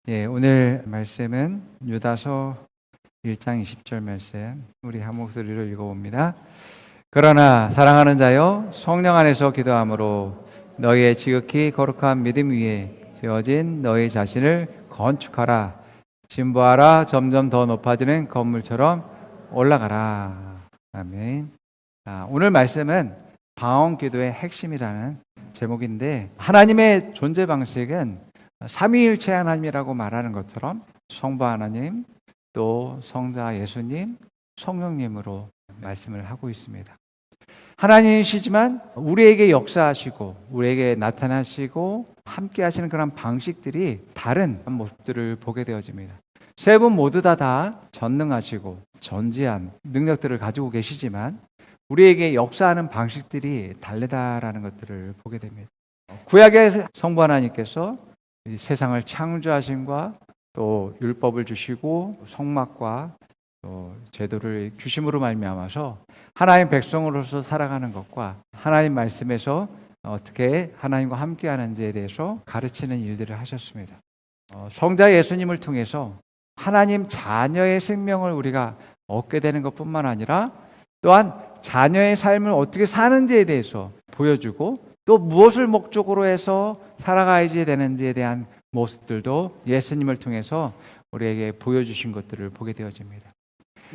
오늘 말씀은 유다서 1장 20절 말씀, 우리 한 목소리로 읽어봅니다. 그러나 사랑하는 자여, 성령 안에서 기도함으로 너희의 지극히 거룩한 믿음 위에 세워진 너희 자신을 건축하라. 진보하라. 점점 더 높아지는 건물처럼 올라가라. 아멘. 오늘 말씀은 방언 기도의 핵심이라는 제목인데, 하나님의 존재 방식은 삼위일체 하나님이라고 말하는 것처럼 성부 하나님, 또 성자 예수님, 성령님으로 말씀을 하고 있습니다. 하나님이시지만 우리에게 역사하시고 우리에게 나타나시고 함께 하시는 그런 방식들이 다른 모습들을 보게 되어집니다. 세 분 모두 다 전능하시고 전지한 능력들을 가지고 계시지만 우리에게 역사하는 방식들이 다르다라는 것들을 보게 됩니다. 구약의 성부 하나님께서 이 세상을 창조하심과 또 율법을 주시고 성막과 또 제도를 주심으로 말미암아서 하나님 백성으로서 살아가는 것과 하나님 말씀에서 어떻게 하나님과 함께 하는지에 대해서 가르치는 일들을 하셨습니다. 성자 예수님을 통해서 하나님 자녀의 생명을 우리가 얻게 되는 것뿐만 아니라 또한 자녀의 삶을 어떻게 사는지에 대해서 보여주고 또 무엇을 목적으로 해서 살아가야지 되는지에 대한 모습들도 예수님을 통해서 우리에게 보여주신 것들을 보게 되어집니다.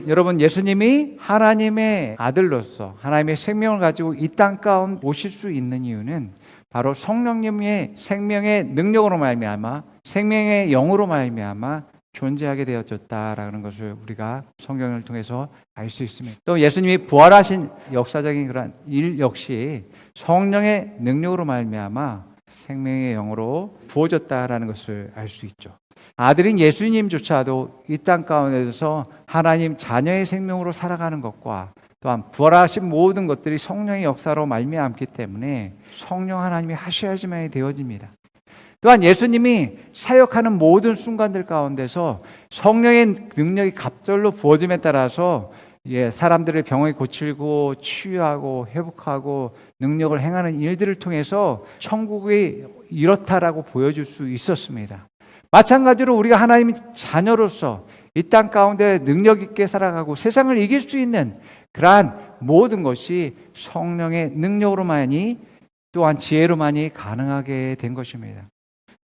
여러분, 예수님이 하나님의 아들로서 하나님의 생명을 가지고 이 땅 가운데 오실 수 있는 이유는 바로 성령님의 생명의 능력으로 말미암아 생명의 영으로 말미암아 존재하게 되어졌다라는 것을 우리가 성경을 통해서 알 수 있습니다. 또 예수님이 부활하신 역사적인 그런 일 역시 성령의 능력으로 말미암아 생명의 영으로 부어졌다라는 것을 알 수 있죠. 아들인 예수님조차도 이 땅 가운데서 하나님 자녀의 생명으로 살아가는 것과 또한 부활하신 모든 것들이 성령의 역사로 말미암기 때문에 성령 하나님이 하셔야지만 되어집니다. 또한 예수님이 사역하는 모든 순간들 가운데서 성령의 능력이 갑절로 부어짐에 따라서 사람들의 병을 고치고 치유하고 회복하고 능력을 행하는 일들을 통해서 천국이 이렇다라고 보여줄 수 있었습니다. 마찬가지로 우리가 하나님의 자녀로서 이 땅 가운데 능력 있게 살아가고 세상을 이길 수 있는 그러한 모든 것이 성령의 능력으로만이 또한 지혜로만이 가능하게 된 것입니다.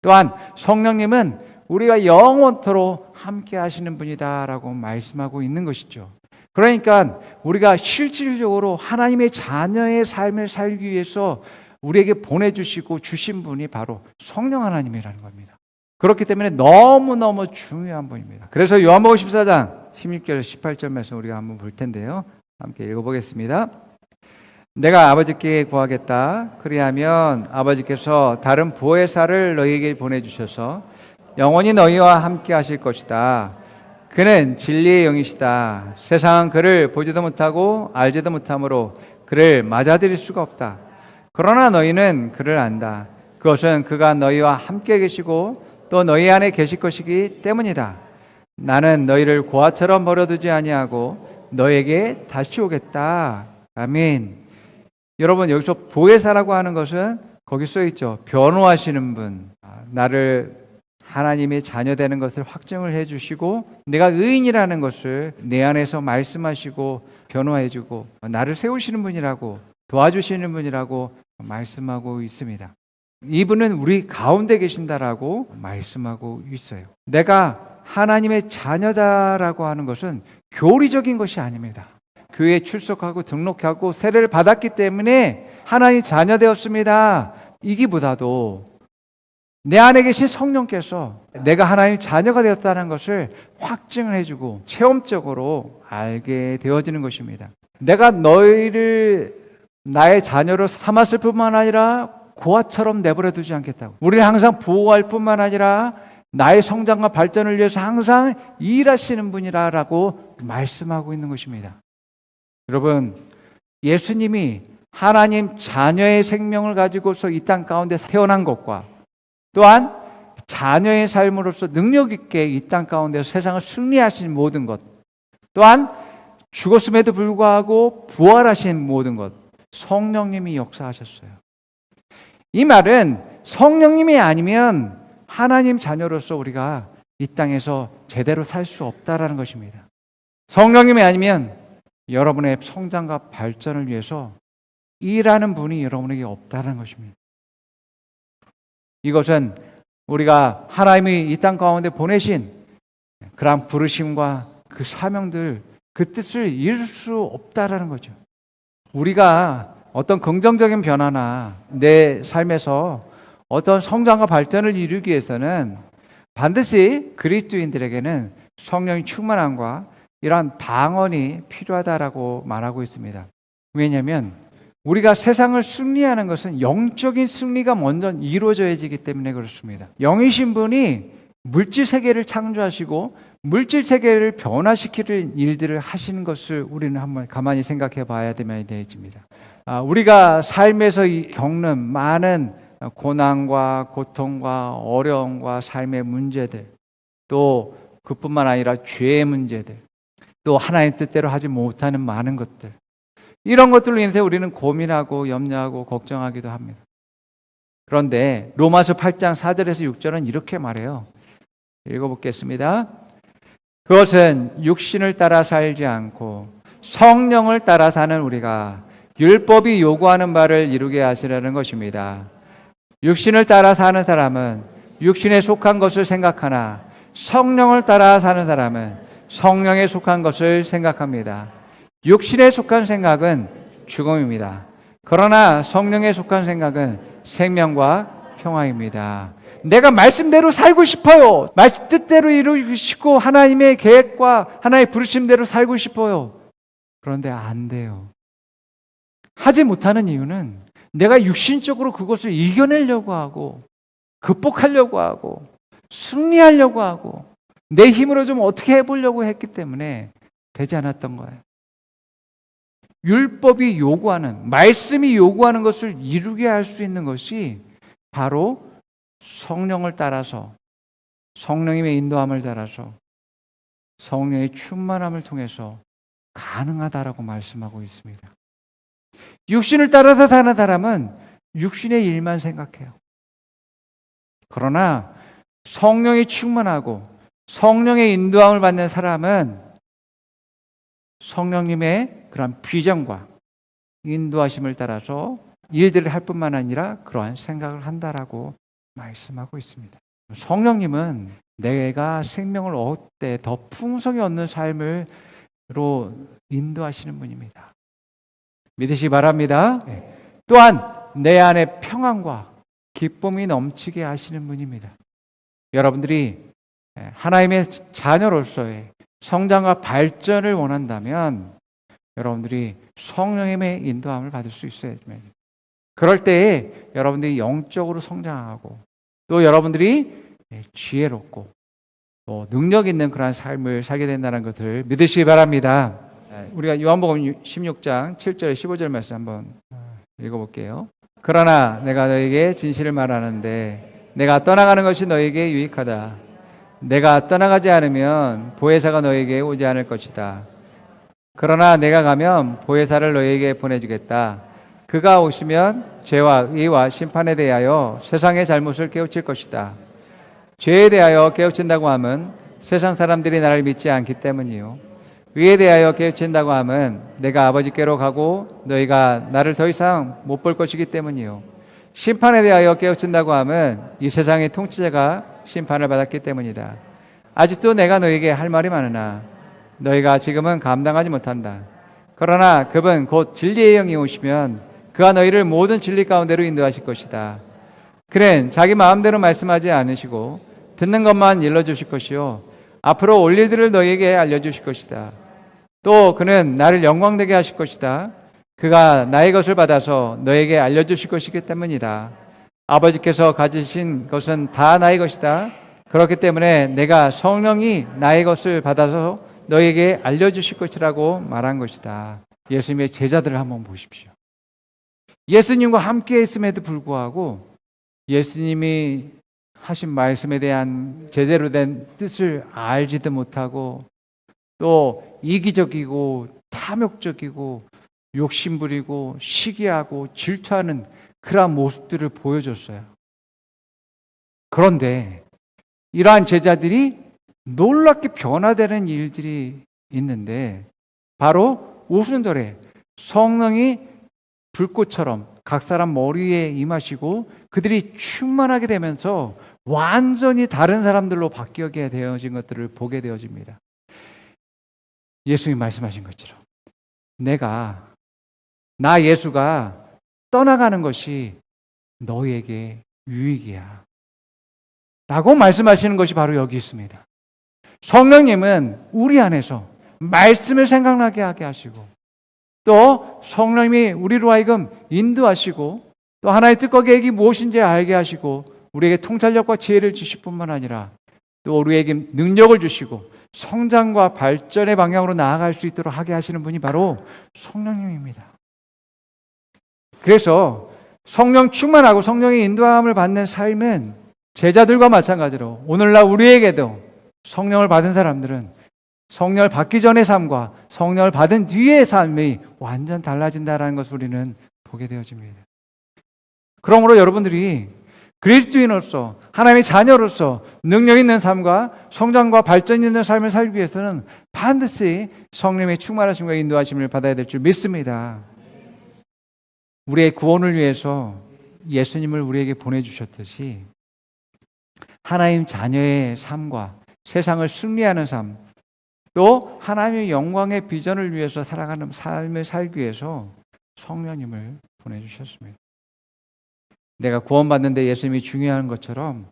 또한 성령님은 우리가 영원토록 함께 하시는 분이다라고 말씀하고 있는 것이죠. 그러니까 우리가 실질적으로 하나님의 자녀의 삶을 살기 위해서 우리에게 보내주시고 주신 분이 바로 성령 하나님이라는 겁니다. 그렇기 때문에 너무너무 중요한 분입니다. 그래서 요한복음 14장 16절 18절 말씀 우리가 한번 볼 텐데요. 함께 읽어보겠습니다. 내가 아버지께 구하겠다. 그리하면 아버지께서 다른 보혜사를 너희에게 보내주셔서 영원히 너희와 함께 하실 것이다. 그는 진리의 영이시다. 세상은 그를 보지도 못하고 알지도 못하므로 그를 맞아들일 수가 없다. 그러나 너희는 그를 안다. 그것은 그가 너희와 함께 계시고 또 너희 안에 계실 것이기 때문이다. 나는 너희를 고아처럼 버려두지 아니하고 너희에게 다시 오겠다. 아멘. 여러분, 여기서 보혜사라고 하는 것은 거기 써 있죠. 변호하시는 분, 나를 하나님의 자녀 되는 것을 확증을 해주시고 내가 의인이라는 것을 내 안에서 말씀하시고 변호해주고 나를 세우시는 분이라고 도와주시는 분이라고 말씀하고 있습니다. 이분은 우리 가운데 계신다라고 말씀하고 있어요. 내가 하나님의 자녀다라고 하는 것은 교리적인 것이 아닙니다. 교회에 출석하고 등록하고 세례를 받았기 때문에 하나님 자녀 되었습니다. 이기보다도 내 안에 계신 성령께서 내가 하나님 자녀가 되었다는 것을 확증을 해주고 체험적으로 알게 되어지는 것입니다. 내가 너희를 나의 자녀로 삼았을 뿐만 아니라 고아처럼 내버려 두지 않겠다고. 우리를 항상 보호할 뿐만 아니라 나의 성장과 발전을 위해서 항상 일하시는 분이라고 말씀하고 있는 것입니다. 여러분, 예수님이 하나님 자녀의 생명을 가지고서 이 땅 가운데 태어난 것과 또한 자녀의 삶으로서 능력 있게 이 땅 가운데서 세상을 승리하신 모든 것, 또한 죽었음에도 불구하고 부활하신 모든 것, 성령님이 역사하셨어요. 이 말은 성령님이 아니면 하나님 자녀로서 우리가 이 땅에서 제대로 살 수 없다라는 것입니다. 성령님이 아니면 여러분의 성장과 발전을 위해서 일하는 분이 여러분에게 없다는 것입니다. 이것은 우리가 하나님이 이 땅 가운데 보내신 그러한 부르심과 그 사명들, 그 뜻을 이룰 수 없다라는 거죠. 우리가 어떤 긍정적인 변화나 내 삶에서 어떤 성장과 발전을 이루기 위해서는 반드시 그리스도인들에게는 성령의 충만함과 이러한 방언이 필요하다라고 말하고 있습니다. 왜냐하면 우리가 세상을 승리하는 것은 영적인 승리가 먼저 이루어져야지기 때문에 그렇습니다. 영이신 분이 물질 세계를 창조하시고 물질 세계를 변화시키는 일들을 하시는 것을 우리는 한번 가만히 생각해 봐야 되집니다. 우리가 삶에서 겪는 많은 고난과 고통과 어려움과 삶의 문제들, 또 그뿐만 아니라 죄의 문제들, 또 하나님 뜻대로 하지 못하는 많은 것들, 이런 것들로 인해서 우리는 고민하고 염려하고 걱정하기도 합니다. 그런데 로마서 8장 4절에서 6절은 이렇게 말해요. 읽어보겠습니다. 그것은 육신을 따라 살지 않고 성령을 따라 사는 우리가 율법이 요구하는 바를 이루게 하시려는 것입니다. 육신을 따라 사는 사람은 육신에 속한 것을 생각하나 성령을 따라 사는 사람은 성령에 속한 것을 생각합니다. 육신에 속한 생각은 죽음입니다. 그러나 성령에 속한 생각은 생명과 평화입니다. 내가 말씀대로 살고 싶어요. 말씀 뜻대로 이루고 싶고 하나님의 계획과 하나님의 부르심대로 살고 싶어요. 그런데 안 돼요. 하지 못하는 이유는 내가 육신적으로 그것을 이겨내려고 하고 극복하려고 하고 승리하려고 하고 내 힘으로 좀 어떻게 해보려고 했기 때문에 되지 않았던 거예요. 율법이 요구하는, 말씀이 요구하는 것을 이루게 할 수 있는 것이 바로 성령을 따라서, 성령님의 인도함을 따라서, 성령의 충만함을 통해서 가능하다라고 말씀하고 있습니다. 육신을 따라서 사는 사람은 육신의 일만 생각해요. 그러나 성령이 충만하고 성령의 인도함을 받는 사람은 성령님의 그런 비전과 인도하심을 따라서 일들을 할 뿐만 아니라 그러한 생각을 한다라고 말씀하고 있습니다. 성령님은 내가 생명을 얻을 때 더 풍성히 얻는 삶으로 인도하시는 분입니다. 믿으시기 바랍니다. 또한 내 안에 평안과 기쁨이 넘치게 하시는 분입니다. 여러분들이 하나님의 자녀로서의 성장과 발전을 원한다면 여러분들이 성령님의 인도함을 받을 수 있어야 됩니다. 그럴 때에 여러분들이 영적으로 성장하고 또 여러분들이 지혜롭고 또 능력 있는 그런 삶을 살게 된다는 것을 믿으시기 바랍니다. 우리가 요한복음 16장 7절 15절 말씀 한번 읽어볼게요. 그러나 내가 너에게 진실을 말하는데 내가 떠나가는 것이 너에게 유익하다. 내가 떠나가지 않으면 보혜사가 너에게 오지 않을 것이다. 그러나 내가 가면 보혜사를 너에게 보내주겠다. 그가 오시면 죄와 의와 심판에 대하여 세상의 잘못을 깨우칠 것이다. 죄에 대하여 깨우친다고 하면 세상 사람들이 나를 믿지 않기 때문이요. 의에 대하여 깨우친다고 하면 내가 아버지께로 가고 너희가 나를 더 이상 못 볼 것이기 때문이요. 심판에 대하여 깨우친다고 하면 이 세상의 통치자가 심판을 받았기 때문이다. 아직도 내가 너희에게 할 말이 많으나 너희가 지금은 감당하지 못한다. 그러나 그분 곧 진리의 영이 오시면 그가 너희를 모든 진리 가운데로 인도하실 것이다. 그는 자기 마음대로 말씀하지 않으시고 듣는 것만 일러주실 것이요 앞으로 올 일들을 너희에게 알려주실 것이다. 또 그는 나를 영광되게 하실 것이다. 그가 나의 것을 받아서 너에게 알려주실 것이기 때문이다. 아버지께서 가지신 것은 다 나의 것이다. 그렇기 때문에 내가 성령이 나의 것을 받아서 너에게 알려주실 것이라고 말한 것이다. 예수님의 제자들을 한번 보십시오. 예수님과 함께 있음에도 불구하고 예수님이 하신 말씀에 대한 제대로 된 뜻을 알지도 못하고 또 이기적이고 탐욕적이고 욕심부리고 시기하고 질투하는 그러한 모습들을 보여줬어요. 그런데 이러한 제자들이 놀랍게 변화되는 일들이 있는데 바로 오순절에 성령이 불꽃처럼 각 사람 머리에 임하시고 그들이 충만하게 되면서 완전히 다른 사람들로 바뀌게 되어진 것들을 보게 되어집니다. 예수님이 말씀하신 것처럼 나 예수가 떠나가는 것이 너희에게 유익이야 라고 말씀하시는 것이 바로 여기 있습니다. 성령님은 우리 안에서 말씀을 생각나게 하게 하시고 또 성령님이 우리로 하여금 인도하시고 또 하나의 뜻과 계획이 무엇인지 알게 하시고 우리에게 통찰력과 지혜를 주실 뿐만 아니라 또 우리에게 능력을 주시고 성장과 발전의 방향으로 나아갈 수 있도록 하게 하시는 분이 바로 성령님입니다. 그래서 성령 충만하고 성령의 인도함을 받는 삶은 제자들과 마찬가지로 오늘날 우리에게도 성령을 받은 사람들은 성령을 받기 전의 삶과 성령을 받은 뒤의 삶이 완전 달라진다는 것을 우리는 보게 되어집니다. 그러므로 여러분들이 그리스도인으로서 하나님의 자녀로서 능력 있는 삶과 성장과 발전 있는 삶을 살기 위해서는 반드시 성령의 충만하심과 인도하심을 받아야 될 줄 믿습니다. 우리의 구원을 위해서 예수님을 우리에게 보내주셨듯이 하나님 자녀의 삶과 세상을 승리하는 삶, 또 하나님의 영광의 비전을 위해서 살아가는 삶을 살기 위해서 성령님을 보내주셨습니다. 내가 구원받는데 예수님이 중요한 것처럼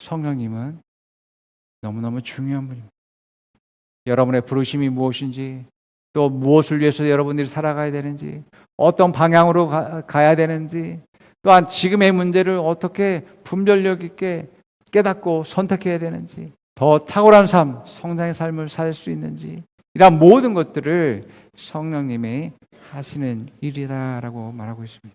성령님은 너무너무 중요한 분입니다. 여러분의 부르심이 무엇인지, 또 무엇을 위해서 여러분들이 살아가야 되는지, 어떤 방향으로 가야 되는지, 또한 지금의 문제를 어떻게 분별력 있게 깨닫고 선택해야 되는지, 더 탁월한 삶, 성장의 삶을 살 수 있는지, 이런 모든 것들을 성령님이 하시는 일이다라고 말하고 있습니다.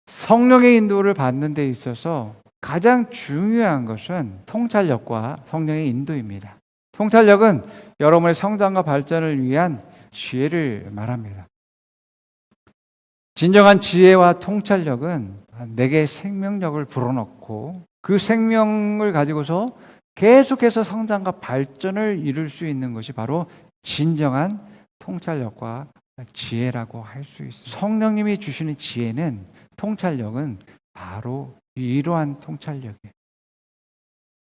성령의 인도를 받는 데 있어서 가장 중요한 것은 통찰력과 성령의 인도입니다. 통찰력은 여러분의 성장과 발전을 위한 지혜를 말합니다. 진정한 지혜와 통찰력은 내게 생명력을 불어넣고 그 생명을 가지고서 계속해서 성장과 발전을 이룰 수 있는 것이 바로 진정한 통찰력과 지혜라고 할 수 있습니다. 성령님이 주시는 지혜는, 통찰력은 바로 이러한 통찰력이에요.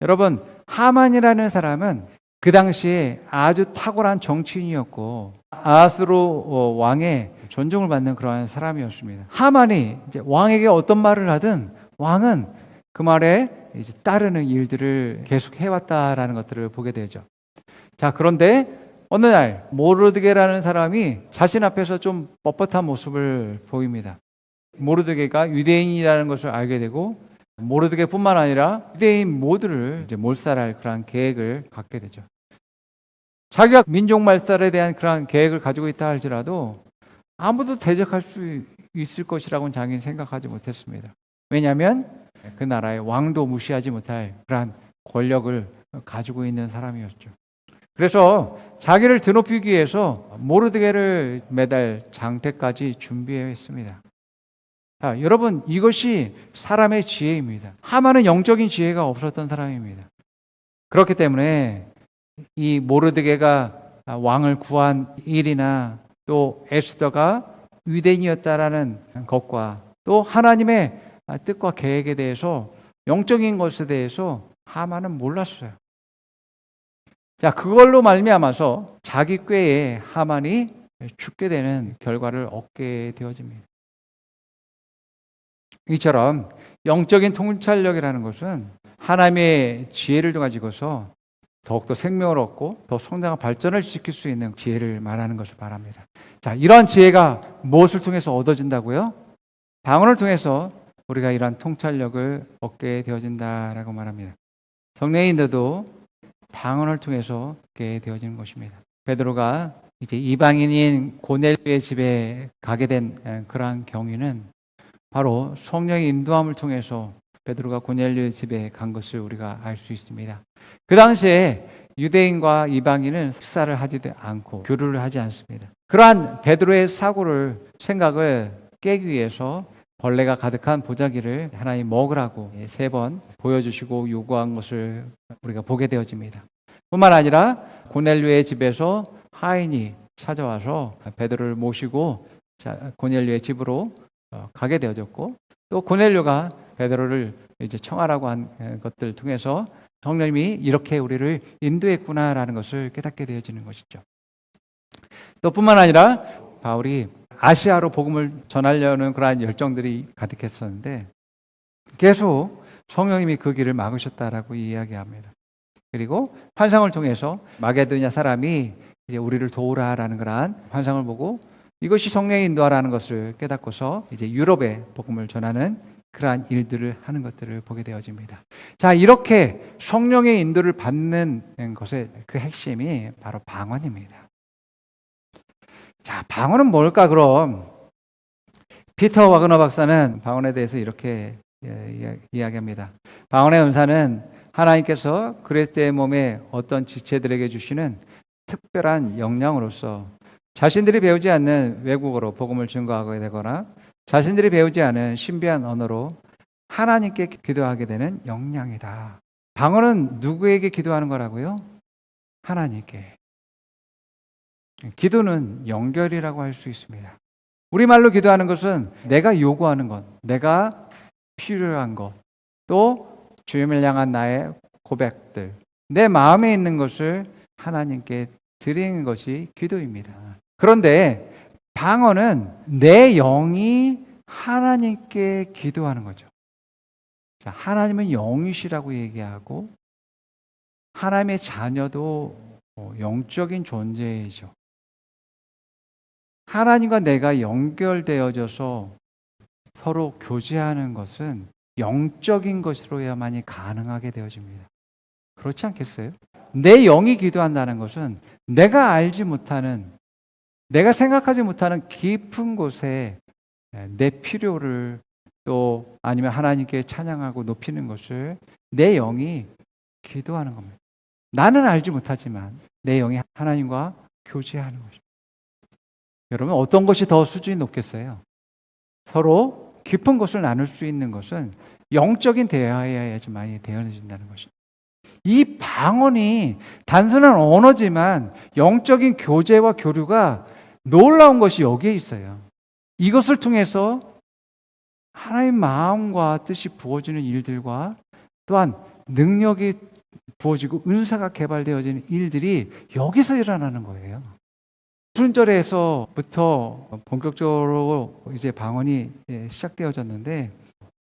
여러분, 하만이라는 사람은 그 당시에 아주 탁월한 정치인이었고 아하스로 왕의 존중을 받는 그러한 사람이었습니다. 하만이 이제 왕에게 어떤 말을 하든 왕은 그 말에 이제 따르는 일들을 계속 해왔다라는 것들을 보게 되죠. 자, 그런데 어느 날 모르드게라는 사람이 자신 앞에서 좀 뻣뻣한 모습을 보입니다. 모르드게가 유대인이라는 것을 알게 되고 모르드게뿐만 아니라 유대인 모두를 이제 몰살할 그런 계획을 갖게 되죠. 자기가 민족 말살에 대한 그런 계획을 가지고 있다 할지라도 아무도 대적할 수 있을 것이라고는 자기는 생각하지 못했습니다. 왜냐하면 그 나라의 왕도 무시하지 못할 그러한 권력을 가지고 있는 사람이었죠. 그래서 자기를 드높이기 위해서 모르드게를 매달 장태까지 준비했습니다. 자, 여러분, 이것이 사람의 지혜입니다. 하만은 영적인 지혜가 없었던 사람입니다. 그렇기 때문에 이 모르드게가 왕을 구한 일이나 또 에스더가 유대인이었다라는 것과 또 하나님의 뜻과 계획에 대해서, 영적인 것에 대해서 하만은 몰랐어요. 자, 그걸로 말미암아서 자기 꾀에 하만이 죽게 되는 결과를 얻게 되어집니다. 이처럼 영적인 통찰력이라는 것은 하나님의 지혜를 가지고서 더욱더 생명을 얻고 더 성장과 발전을 시킬 수 있는 지혜를 말하는 것을 말합니다. 자, 이러한 지혜가 무엇을 통해서 얻어진다고요? 방언을 통해서 우리가 이러한 통찰력을 얻게 되어진다라고 말합니다. 성령의 인도도 방언을 통해서 얻게 되어지는 것입니다. 베드로가 이제 이방인인 고넬료의 집에 가게 된 그러한 경위는 바로 성령의 인도함을 통해서 베드로가 고넬료의 집에 간 것을 우리가 알 수 있습니다. 그 당시에 유대인과 이방인은 식사를 하지 않고 교류를 하지 않습니다. 그러한 베드로의 생각을 깨기 위해서 벌레가 가득한 보자기를 하나님 먹으라고 3번 보여주시고 요구한 것을 우리가 보게 되어집니다. 뿐만 아니라 고넬료의 집에서 하인이 찾아와서 베드로를 모시고 고넬료의 집으로 가게 되어졌고, 또 고넬료가 베드로를 이제 청하라고 한 것들 통해서 성령님이 이렇게 우리를 인도했구나라는 것을 깨닫게 되어지는 것이죠. 또 뿐만 아니라 바울이 아시아로 복음을 전하려는 그러한 열정들이 가득했었는데 계속 성령님이 그 길을 막으셨다라고 이야기합니다. 그리고 환상을 통해서 마게도냐 사람이 이제 우리를 도우라라는 그러한 환상을 보고 이것이 성령의 인도하라는 것을 깨닫고서 이제 유럽에 복음을 전하는 그러한 일들을 하는 것들을 보게 되어집니다. 자, 이렇게 성령의 인도를 받는 것의 그 핵심이 바로 방언입니다. 자, 방언은 뭘까 그럼? 피터 와그너 박사는 방언에 대해서 이렇게 이야기합니다. 방언의 은사는 하나님께서 그리스도의 몸에 어떤 지체들에게 주시는 특별한 역량으로서 자신들이 배우지 않는 외국어로 복음을 증거하게 되거나 자신들이 배우지 않은 신비한 언어로 하나님께 기도하게 되는 역량이다. 방언은 누구에게 기도하는 거라고요? 하나님께. 기도는 연결이라고 할 수 있습니다. 우리말로 기도하는 것은 내가 요구하는 것, 내가 필요한 것, 또 주님을 향한 나의 고백들, 내 마음에 있는 것을 하나님께 드리는 것이 기도입니다. 그런데 방언은 내 영이 하나님께 기도하는 거죠. 자, 하나님은 영이시라고 얘기하고 하나님의 자녀도 영적인 존재이죠. 하나님과 내가 연결되어져서 서로 교제하는 것은 영적인 것으로야만이 가능하게 되어집니다. 그렇지 않겠어요? 내 영이 기도한다는 것은 내가 알지 못하는, 내가 생각하지 못하는 깊은 곳에 내 필요를 또 아니면 하나님께 찬양하고 높이는 것을 내 영이 기도하는 겁니다. 나는 알지 못하지만 내 영이 하나님과 교제하는 것입니다. 여러분, 어떤 것이 더 수준이 높겠어요? 서로 깊은 것을 나눌 수 있는 것은 영적인 대화여야지만이 되어진다는 것입니다. 이 방언이 단순한 언어지만 영적인 교제와 교류가 놀라운 것이 여기에 있어요. 이것을 통해서 하나님의 마음과 뜻이 부어지는 일들과 또한 능력이 부어지고 은사가 개발되어지는 일들이 여기서 일어나는 거예요. 순절에서부터 본격적으로 이제 방언이 시작되어졌는데,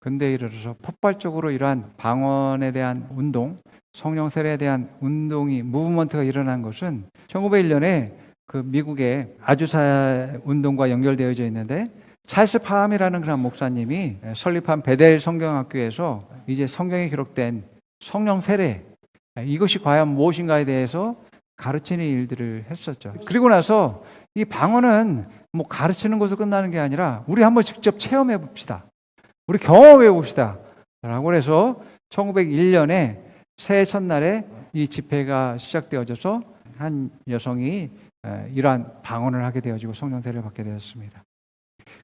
근대에 이르러서 폭발적으로 이러한 방언에 대한 운동, 성령 세례에 대한 운동이 무브먼트가 일어난 것은 1901년에 그 미국의 아주사 운동과 연결되어져 있는데, 찰스 파함이라는 그런 목사님이 설립한 베델 성경학교에서 이제 성경에 기록된 성령 세례, 이것이 과연 무엇인가에 대해서 가르치는 일들을 했었죠. 그리고 나서 이 방언은 뭐 가르치는 것으로 끝나는 게 아니라 우리 한번 직접 체험해 봅시다. 우리 경험해 봅시다. 라고 해서 1901년에 새해 첫날에 이 집회가 시작되어져서 한 여성이 이러한 방언을 하게 되어지고 성령 세례를 받게 되었습니다.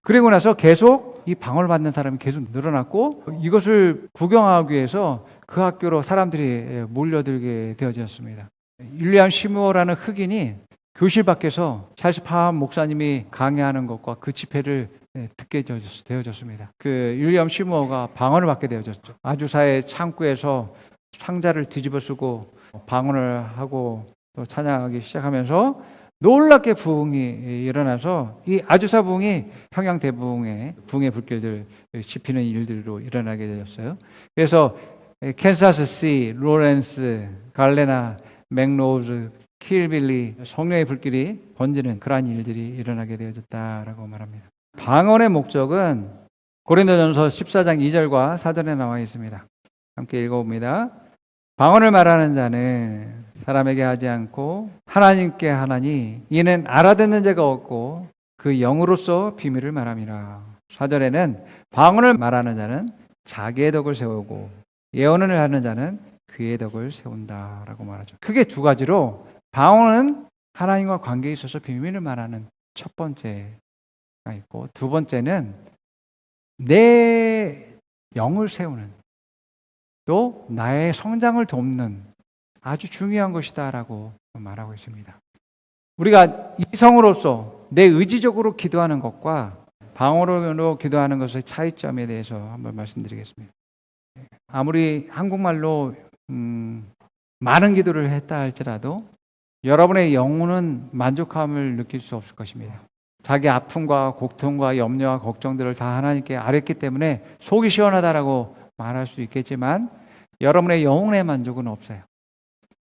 그리고 나서 계속 이 방언을 받는 사람이 계속 늘어났고, 이것을 구경하기 위해서 그 학교로 사람들이 몰려들게 되어졌습니다. 윌리엄 시무어라는 흑인이 교실 밖에서 찰스 파함 목사님이 강의하는 것과 그 집회를 듣게 되어졌습니다. 그 윌리엄 시무어가 방언을 받게 되어졌죠. 아주사의 창구에서 상자를 뒤집어 쓰고 방언을 하고 또 찬양하기 시작하면서 놀랍게 부흥이 일어나서 이 아주사 부흥이 평양 대부흥의 부흥의 불길들 지피는 일들로 일어나게 되었어요. 그래서 캔사스시, 로렌스, 갈레나, 맥로우즈, 킬빌리, 성령의 불길이 번지는 그러한 일들이 일어나게 되어졌다라고 말합니다. 방언의 목적은 고린도전서 14장 2절과 4절에 나와 있습니다. 함께 읽어봅니다. 방언을 말하는 자는 사람에게 하지 않고 하나님께 하나니 이는 알아듣는 자가 없고 그 영으로서 비밀을 말함이라. 4절에는 방언을 말하는 자는 자기의 덕을 세우고 예언을 하는 자는 그의 덕을 세운다라고 말하죠. 크게 두 가지로 방언은 하나님과 관계에 있어서 비밀을 말하는 첫 번째가 있고, 두 번째는 내 영을 세우는, 또 나의 성장을 돕는 아주 중요한 것이다라고 말하고 있습니다. 우리가 이성으로서 내 의지적으로 기도하는 것과 방언으로 기도하는 것의 차이점에 대해서 한번 말씀드리겠습니다. 아무리 한국말로 많은 기도를 했다 할지라도 여러분의 영혼은 만족함을 느낄 수 없을 것입니다. 자기 아픔과 고통과 염려와 걱정들을 다 하나님께 아뢰기 때문에 속이 시원하다라고 말할 수 있겠지만 여러분의 영혼의 만족은 없어요.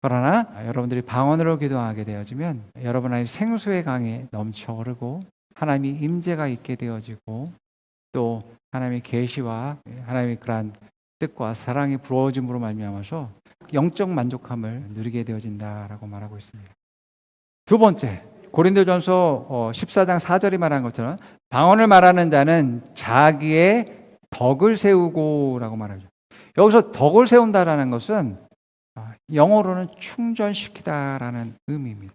그러나 여러분들이 방언으로 기도하게 되어지면 여러분 안에 생수의 강이 넘쳐 흐르고 하나님의 임재가 있게 되어지고 또 하나님의 계시와 하나님의 그러한 뜻과 사랑이 부어짐으로 말미암아서 영적 만족함을 누리게 되어진다라고 말하고 있습니다. 두 번째, 고린도전서 14장 4절이 말한 것처럼 방언을 말하는 자는 자기의 덕을 세우고라고 말하죠. 여기서 덕을 세운다라는 것은 영어로는 충전시키다라는 의미입니다.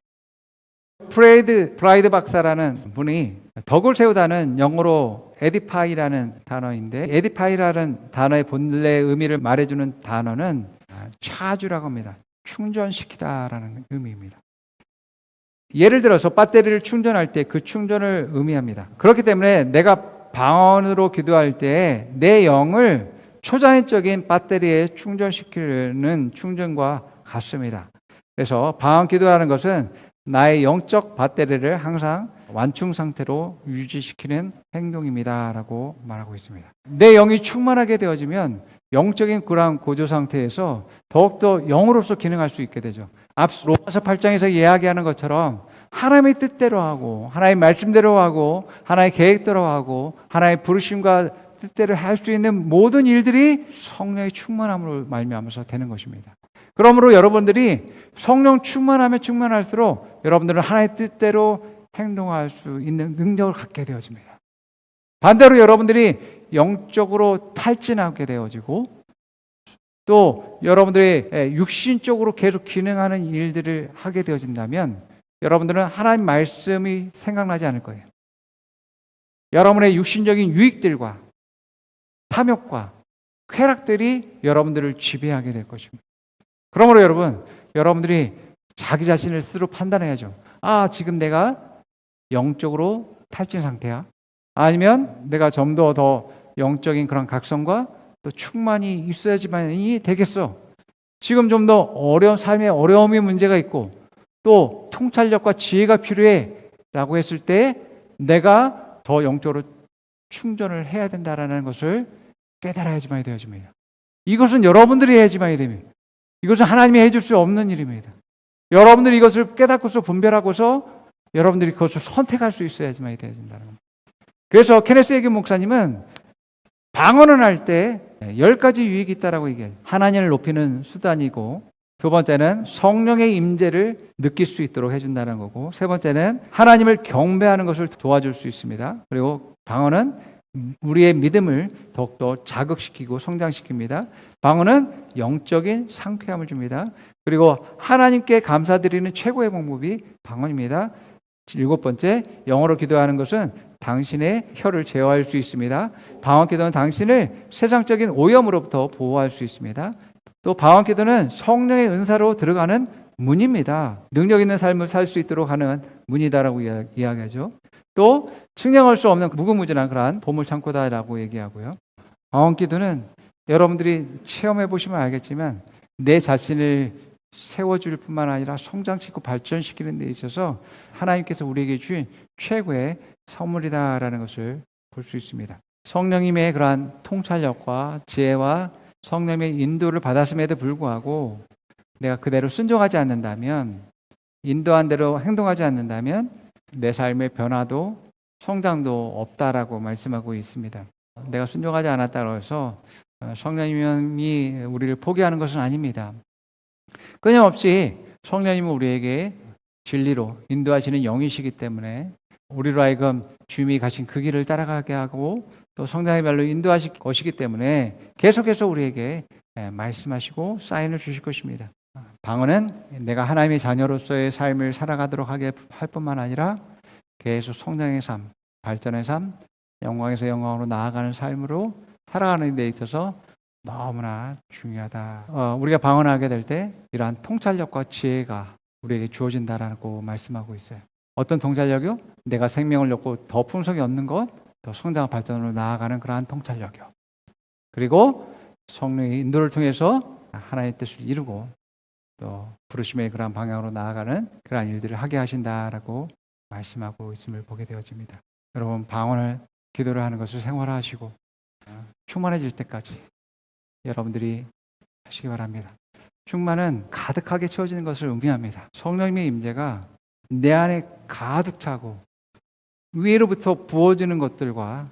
프라이드 박사라는 분이 덕을 세우다는 영어로 에디파이라는 단어인데 에디파이라는 단어의 본래 의미를 말해주는 단어는 차주라고 합니다. 충전시키다라는 의미입니다. 예를 들어서 배터리를 충전할 때 그 충전을 의미합니다. 그렇기 때문에 내가 방언으로 기도할 때 내 영을 초자연적인 배터리에 충전시키는 충전과 같습니다. 그래서 방언 기도라는 것은 나의 영적 배터리를 항상 완충 상태로 유지시키는 행동입니다라고 말하고 있습니다. 내 영이 충만하게 되어지면 영적인 그러한 고조 상태에서 더욱더 영으로서 기능할 수 있게 되죠. 앞서 로마서 8장에서 이야기하는 것처럼 하나님의 뜻대로 하고 하나님의 말씀대로 하고 하나님의 계획대로 하고 하나님의 부르심과 뜻대로 할 수 있는 모든 일들이 성령의 충만함으로 말미암아서 되는 것입니다. 그러므로 여러분들이 성령 충만하면 충만할수록 여러분들은 하나님의 뜻대로 행동할 수 있는 능력을 갖게 되어집니다. 반대로 여러분들이 영적으로 탈진하게 되어지고 또 여러분들이 육신적으로 계속 기능하는 일들을 하게 되어진다면 여러분들은 하나님 말씀이 생각나지 않을 거예요. 여러분의 육신적인 유익들과 탐욕과 쾌락들이 여러분들을 지배하게 될 것입니다. 그러므로 여러분들이 자기 자신을 스스로 판단해야죠. 지금 내가 영적으로 탈진 상태야? 아니면 내가 좀 더 영적인 그런 각성과 또 충만이 있어야지만이 되겠어. 지금 좀 더 어려운 삶에 어려움이 문제가 있고 또 통찰력과 지혜가 필요해 라고 했을 때 내가 더 영적으로 충전을 해야 된다라는 것을 깨달아야지만이 되어집니다. 이것은 여러분들이 해야지만이 됩니다. 이것은 하나님이 해줄 수 없는 일입니다. 여러분들이 이것을 깨닫고서 분별하고서 여러분들이 그것을 선택할 수 있어야지만이 되어진다는 겁니다. 그래서 케네스 에긴 목사님은 방언을 할 때 10가지 유익이 있다라고 얘기해요. 하나님을 높이는 수단이고 두 번째는 성령의 임재를 느낄 수 있도록 해준다는 거고 세 번째는 하나님을 경배하는 것을 도와줄 수 있습니다. 그리고 방언은 우리의 믿음을 더욱더 자극시키고 성장시킵니다. 방언은 영적인 상쾌함을 줍니다. 그리고 하나님께 감사드리는 최고의 방법이 방언입니다. 일곱 번째, 영어로 기도하는 것은 당신의 혀를 제어할 수 있습니다. 방언 기도는 당신을 세상적인 오염으로부터 보호할 수 있습니다. 또 방언 기도는 성령의 은사로 들어가는 문입니다. 능력 있는 삶을 살 수 있도록 하는 문이다라고 이야기하죠. 또 측량할 수 없는 무궁무진한 그러한 보물 창고다라고 얘기하고요. 방언 기도는 여러분들이 체험해 보시면 알겠지만 내 자신을 세워줄 뿐만 아니라 성장시키고 발전시키는 데 있어서 하나님께서 우리에게 주신 최고의 선물이다라는 것을 볼 수 있습니다. 성령님의 그러한 통찰력과 지혜와 성령의 인도를 받았음에도 불구하고 내가 그대로 순종하지 않는다면, 인도한 대로 행동하지 않는다면 내 삶의 변화도 성장도 없다라고 말씀하고 있습니다. 내가 순종하지 않았다고 해서 성령님이 우리를 포기하는 것은 아닙니다. 끊임없이 성령님은 우리에게 진리로 인도하시는 영이시기 때문에 우리로 하여금 주님이 가신 그 길을 따라가게 하고 또 성장의 발로 인도하실 것이기 때문에 계속해서 우리에게 말씀하시고 사인을 주실 것입니다. 방언은 내가 하나님의 자녀로서의 삶을 살아가도록 하게 할 뿐만 아니라 계속 성장의 삶, 발전의 삶, 영광에서 영광으로 나아가는 삶으로 살아가는 데 있어서 너무나 중요하다. 우리가 방언하게 될 때 이러한 통찰력과 지혜가 우리에게 주어진다라고 말씀하고 있어요. 어떤 통찰력이요? 내가 생명을 얻고 더 풍성히 얻는 것, 더 성장 발전으로 나아가는 그러한 통찰력이요. 그리고 성령의 인도를 통해서 하나님의 뜻을 이루고 또 부르심의 그러한 방향으로 나아가는 그러한 일들을 하게 하신다라고 말씀하고 있음을 보게 되어집니다. 여러분, 방언을 기도를 하는 것을 생활화하시고 충만해질 때까지 여러분들이 하시기 바랍니다. 충만은 가득하게 채워지는 것을 의미합니다. 성령님의 임재가 내 안에 가득 차고 위로부터 부어지는 것들과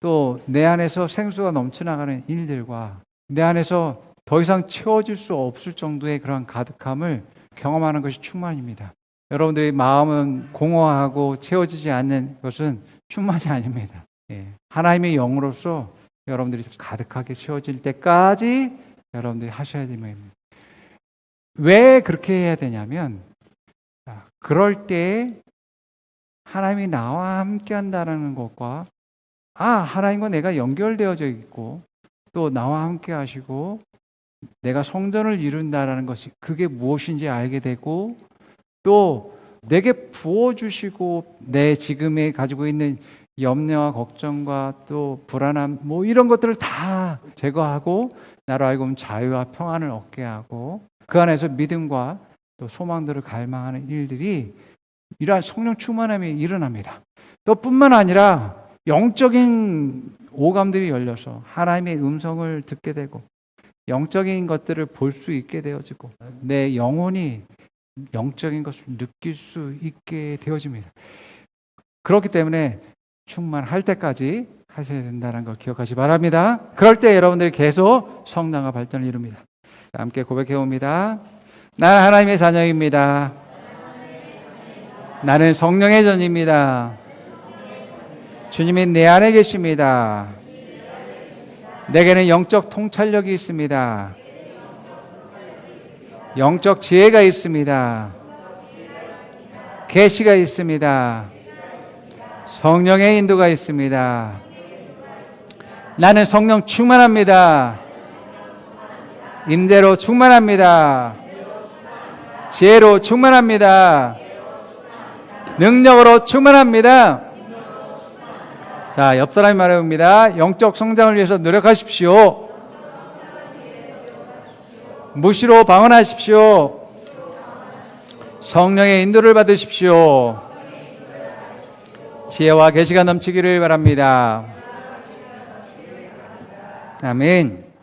또 내 안에서 생수가 넘쳐나가는 일들과 내 안에서 더 이상 채워질 수 없을 정도의 그런 가득함을 경험하는 것이 충만입니다. 여러분들의 마음은 공허하고 채워지지 않는 것은 충만이 아닙니다. 하나님의 영으로서 여러분들이 가득하게 채워질 때까지 여러분들이 하셔야 될 모임입니다. 왜 그렇게 해야 되냐면 그럴 때 하나님이 나와 함께 한다는 것과 하나님과 내가 연결되어져 있고 또 나와 함께 하시고 내가 성전을 이룬다라는 것이 그게 무엇인지 알게 되고 또 내게 부어주시고 내 지금에 가지고 있는 염려와 걱정과 또 불안함 이런 것들을 다 제거하고 나로 하여금 자유와 평안을 얻게 하고 그 안에서 믿음과 또 소망들을 갈망하는 일들이 이러한 성령 충만함이 일어납니다. 또 뿐만 아니라 영적인 오감들이 열려서 하나님의 음성을 듣게 되고 영적인 것들을 볼 수 있게 되어지고 내 영혼이 영적인 것을 느낄 수 있게 되어집니다. 그렇기 때문에 충만할 때까지 하셔야 된다는 걸 기억하시 바랍니다. 그럴 때 여러분들이 계속 성장과 발전을 이룹니다. 함께 고백해 봅니다. 나는 하나님의 자녀입니다. 나는 성령의 전입니다. 주님이 내 안에 계십니다. 내게는 영적 통찰력이 있습니다. 영적 지혜가 있습니다. 계시가 있습니다. 성령의 인도가 있습니다. 나는 성령 충만합니다. 임재로 충만합니다. 지혜로 충만합니다. 능력으로 충만합니다. 자, 옆 사람이 말해봅니다. 영적 성장을 위해서 노력하십시오. 무시로 방언하십시오. 성령의 인도를 받으십시오. 지혜와 계시가 넘치기를 바랍니다. 아멘.